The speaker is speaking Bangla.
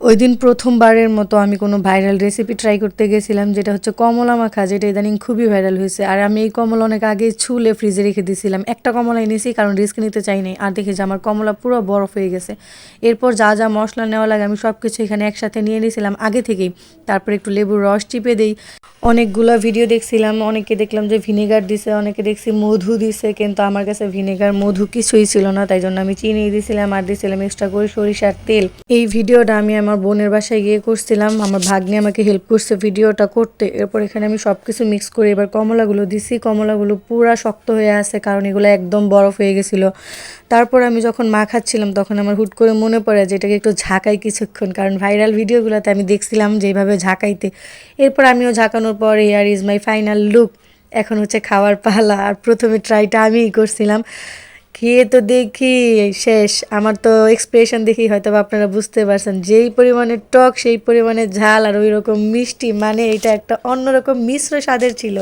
ওই দিন প্রথমবারের মতো আমি কোনো ভাইরাল রেসিপি ট্রাই করতে গেছিলাম, যেটা হচ্ছে কমলা মাখা, যেটা ইদানিং খুবই ভাইরাল হয়েছে। আর আমি এই কমলা অনেক আগে ছুলে ফ্রিজে রেখে দিয়েছিলাম, একটা কমলা এনেছি কারণ রিস্ক নিতে চাই নাই। আর দেখি যে আমার কমলা পুরো বরফ হয়ে গেছে। এরপর যা যা মশলা নেওয়া লাগে আমি সব কিছু এখানে একসাথে নিয়ে নিয়েছিলাম আগে থেকেই। তারপর একটু লেবুর রস চিপে দিই। অনেকগুলো ভিডিও দেখছিলাম, অনেকে দেখলাম যে ভিনেগার দিছে, অনেকে দেখছি মধু দিছে, কিন্তু আমার কাছে ভিনেগার মধু কিছুই ছিল না, তাই জন্য আমি চিনি দিয়েছিলাম আর দিয়েছিলাম এক্সট্রা করে সরিষার তেল। এই ভিডিওটা আমি আমার বোনের বাসায় গিয়ে করছিলাম, আমার ভাগ্নি আমাকে হেল্প করছে ভিডিওটা করতে। এরপর এখানে আমি সব কিছু মিক্স করে এবার কমলাগুলো দিছি। কমলাগুলো পুরা শক্ত হয়ে আছে কারণ এগুলো একদম বরফ হয়ে গেছিলো। তারপর আমি যখন মাখাচ্ছিলাম তখন আমার হুট করে মনে পড়ে যে এটাকে একটু ঝাঁকাই কিছুক্ষণ, কারণ ভাইরাল ভিডিওগুলোতে আমি দেখছিলাম যে এইভাবে ঝাঁকাইতে। এরপর আমিও ঝাঁকানোর পর here is my final look. এখন হচ্ছে খাওয়ার পালা। আর প্রথমে ট্রাইটা আমিই করছিলাম। খেয়ে তো দেখি শেষ। আমার তো এক্সপ্রেশন দেখেই হয়তো আপনারা বুঝতে পারছেন, যেই পরিমাণে টক সেই পরিমাণে ঝাল আর ওই রকম মিষ্টি, মানে এটা একটা অন্যরকম মিশ্র স্বাদের ছিল।